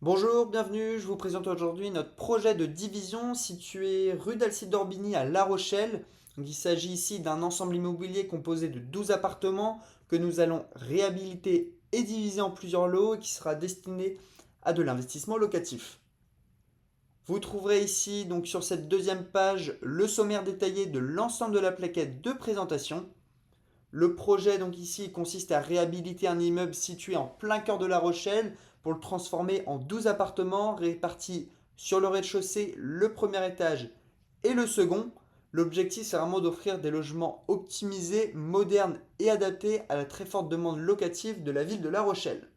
Bonjour, bienvenue. Je vous présente aujourd'hui notre projet de division situé rue d'Alcide d'Orbigny à La Rochelle. Donc, il s'agit ici d'un ensemble immobilier composé de 12 appartements que nous allons réhabiliter et diviser en plusieurs lots et qui sera destiné à de l'investissement locatif. Vous trouverez ici donc sur cette deuxième page le sommaire détaillé de l'ensemble de la plaquette de présentation. Le projet donc ici consiste à réhabiliter un immeuble situé en plein cœur de La Rochelle pour le transformer en 12 appartements répartis sur le rez-de-chaussée, le premier étage et le second. L'objectif c'est vraiment d'offrir des logements optimisés, modernes et adaptés à la très forte demande locative de la ville de La Rochelle.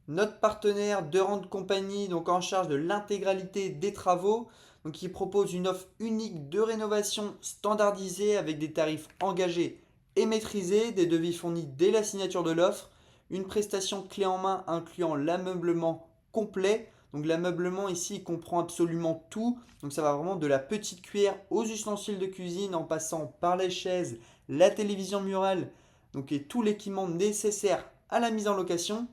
Notre partenaire De Rente Compagnie, donc en charge de l'intégralité des travaux, donc qui propose une offre unique de rénovation standardisée avec des tarifs engagés et maîtrisés, des devis fournis dès la signature de l'offre, une prestation clé en main incluant l'ameublement complet. Donc l'ameublement ici comprend absolument tout. Donc ça va vraiment de la petite cuillère aux ustensiles de cuisine en passant par les chaises, la télévision murale, donc et tout l'équipement nécessaire à la mise en location.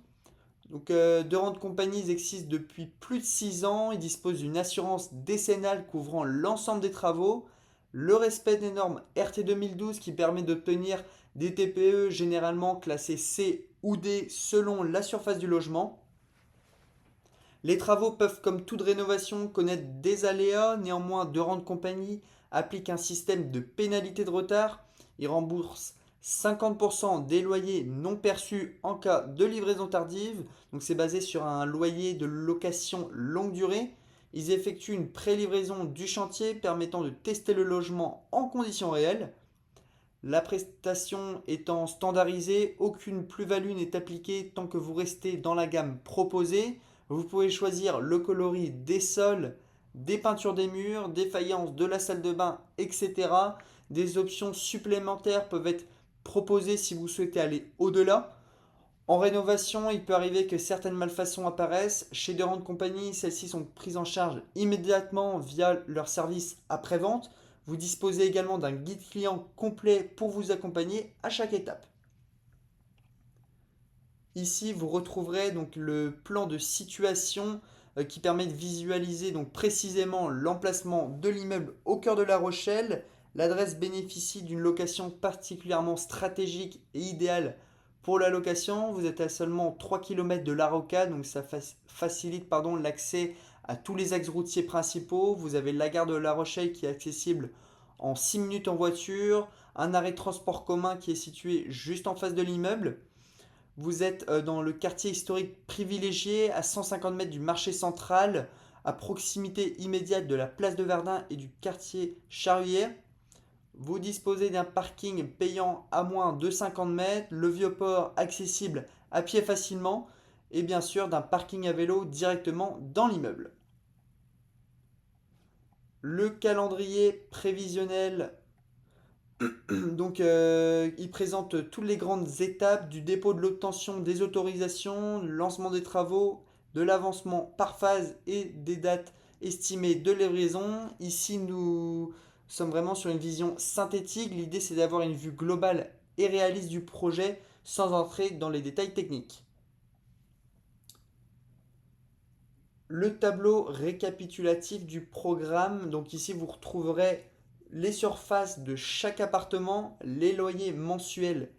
Donc, De Rente Compagnie existe depuis plus de 6 ans. Ils disposent d'une assurance décennale couvrant l'ensemble des travaux, le respect des normes RT 2012 qui permet d'obtenir des TPE généralement classés C ou D selon la surface du logement. Les travaux peuvent, comme toute rénovation, connaître des aléas. Néanmoins, De Rente Compagnie applique un système de pénalité de retard. Il rembourse 50% des loyers non perçus en cas de livraison tardive. Donc c'est basé sur un loyer de location longue durée. Ils effectuent une pré-livraison du chantier permettant de tester le logement en conditions réelles. La prestation étant standardisée, aucune plus-value n'est appliquée tant que vous restez dans la gamme proposée. Vous pouvez choisir le coloris des sols, des peintures des murs, des faïences de la salle de bain, etc. Des options supplémentaires peuvent être proposées si vous souhaitez aller au-delà. En rénovation, il peut arriver que certaines malfaçons apparaissent. Chez De Rente Compagnie, celles-ci sont prises en charge immédiatement via leur service après-vente. Vous disposez également d'un guide client complet pour vous accompagner à chaque étape. Ici, vous retrouverez donc le plan de situation qui permet de visualiser donc précisément l'emplacement de l'immeuble au cœur de La Rochelle. L'adresse bénéficie d'une location particulièrement stratégique et idéale pour la location. Vous êtes à seulement 3 km de La Rocade, donc ça facilite l'accès à tous les axes routiers principaux. Vous avez la gare de La Rochelle qui est accessible en 6 minutes en voiture, un arrêt de transport commun qui est situé juste en face de l'immeuble. Vous êtes dans le quartier historique privilégié, à 150 mètres du marché central, à proximité immédiate de la place de Verdun et du quartier Charrière. Vous disposez d'un parking payant à moins de 50 mètres, le vieux port accessible à pied facilement, et bien sûr d'un parking à vélo directement dans l'immeuble. Le calendrier prévisionnel il présente toutes les grandes étapes du dépôt de l'obtention des autorisations, le lancement des travaux, de l'avancement par phase et des dates estimées de livraison. Ici, nous sommes vraiment sur une vision synthétique. L'idée, c'est d'avoir une vue globale et réaliste du projet sans entrer dans les détails techniques. Le tableau récapitulatif du programme. Donc ici, vous retrouverez les surfaces de chaque appartement, les loyers mensuels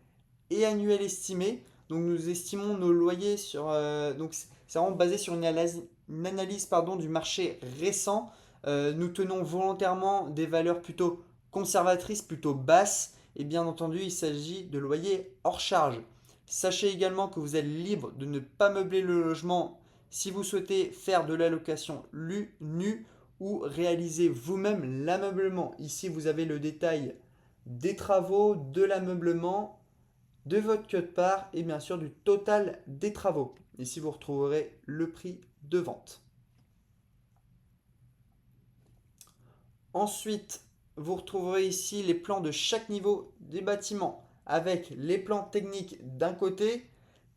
et annuels estimés. Donc nous estimons nos loyers sur... donc c'est vraiment basé sur une analyse du marché récent. Nous tenons volontairement des valeurs plutôt conservatrices, plutôt basses. Et bien entendu, il s'agit de loyers hors charge. Sachez également que vous êtes libre de ne pas meubler le logement si vous souhaitez faire de la location nue ou réaliser vous-même l'ameublement. Ici, vous avez le détail des travaux, de l'ameublement, de votre quote-part et bien sûr du total des travaux. Ici, vous retrouverez le prix de vente. Ensuite, vous retrouverez ici les plans de chaque niveau des bâtiments avec les plans techniques d'un côté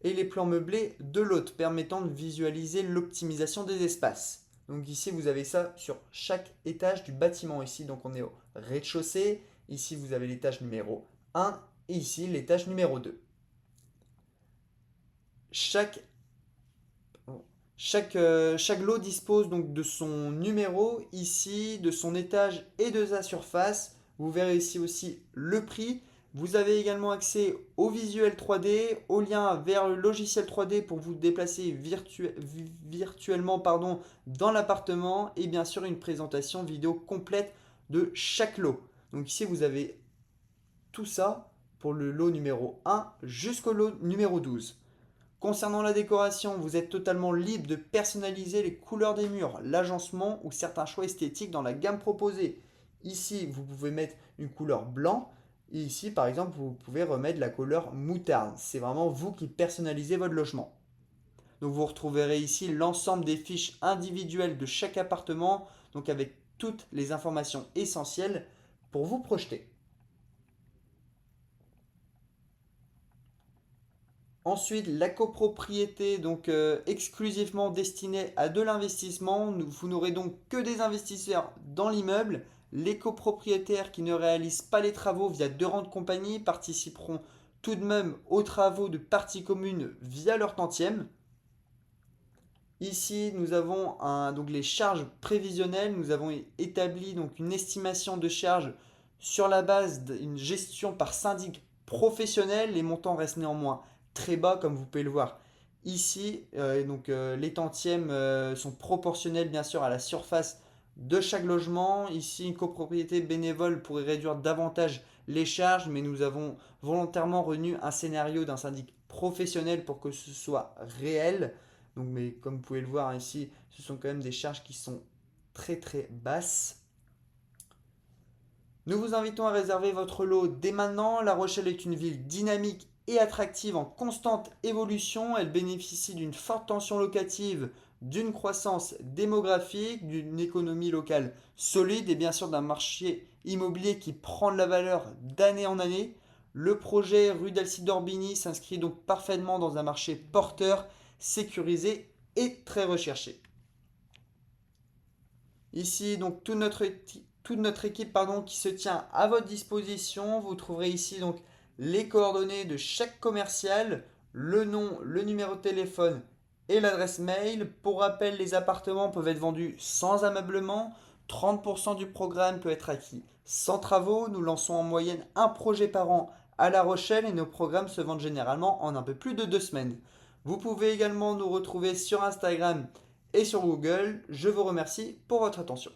et les plans meublés de l'autre permettant de visualiser l'optimisation des espaces. Donc ici, vous avez ça sur chaque étage du bâtiment. Ici, donc on est au rez-de-chaussée. Ici, vous avez l'étage numéro 1 et ici l'étage numéro 2. Chaque, chaque lot dispose donc de son numéro ici, de son étage et de sa surface. Vous verrez ici aussi le prix. Vous avez également accès au visuel 3D, au lien vers le logiciel 3D pour vous déplacer virtuellement dans l'appartement et bien sûr une présentation vidéo complète de chaque lot. Donc ici vous avez tout ça pour le lot numéro 1 jusqu'au lot numéro 12. Concernant la décoration, vous êtes totalement libre de personnaliser les couleurs des murs, l'agencement ou certains choix esthétiques dans la gamme proposée. Ici, vous pouvez mettre une couleur blanc et ici, par exemple, vous pouvez remettre la couleur moutarde. C'est vraiment vous qui personnalisez votre logement. Donc vous retrouverez ici l'ensemble des fiches individuelles de chaque appartement, donc avec toutes les informations essentielles pour vous projeter. Ensuite, la copropriété, donc exclusivement destinée à de l'investissement. Vous n'aurez donc que des investisseurs dans l'immeuble. Les copropriétaires qui ne réalisent pas les travaux via deux rangs de compagnie participeront tout de même aux travaux de partie commune via leur tantième. Ici, nous avons donc les charges prévisionnelles. Nous avons établi donc une estimation de charges sur la base d'une gestion par syndic professionnel. Les montants restent néanmoins très bas, comme vous pouvez le voir ici. Les tantièmes sont proportionnels bien sûr à la surface de chaque logement. Ici, une copropriété bénévole pourrait réduire davantage les charges, mais nous avons volontairement retenu un scénario d'un syndic professionnel pour que ce soit réel. Donc, mais comme vous pouvez le voir ici, ce sont quand même des charges qui sont très très basses. Nous vous invitons à réserver votre lot dès maintenant. La Rochelle est une ville dynamique et attractive en constante évolution. Elle bénéficie d'une forte tension locative, d'une croissance démographique, d'une économie locale solide et bien sûr d'un marché immobilier qui prend de la valeur d'année en année. Le projet rue d'Alcide d'Orbigny s'inscrit donc parfaitement dans un marché porteur, sécurisé et très recherché. Ici, donc toute notre équipe qui se tient à votre disposition. Vous trouverez ici donc les coordonnées de chaque commercial, le nom, le numéro de téléphone et l'adresse mail. Pour rappel, les appartements peuvent être vendus sans ameublement. 30% du programme peut être acquis sans travaux. Nous lançons en moyenne un projet par an à La Rochelle et nos programmes se vendent généralement en un peu plus de 2 semaines. Vous pouvez également nous retrouver sur Instagram et sur Google. Je vous remercie pour votre attention.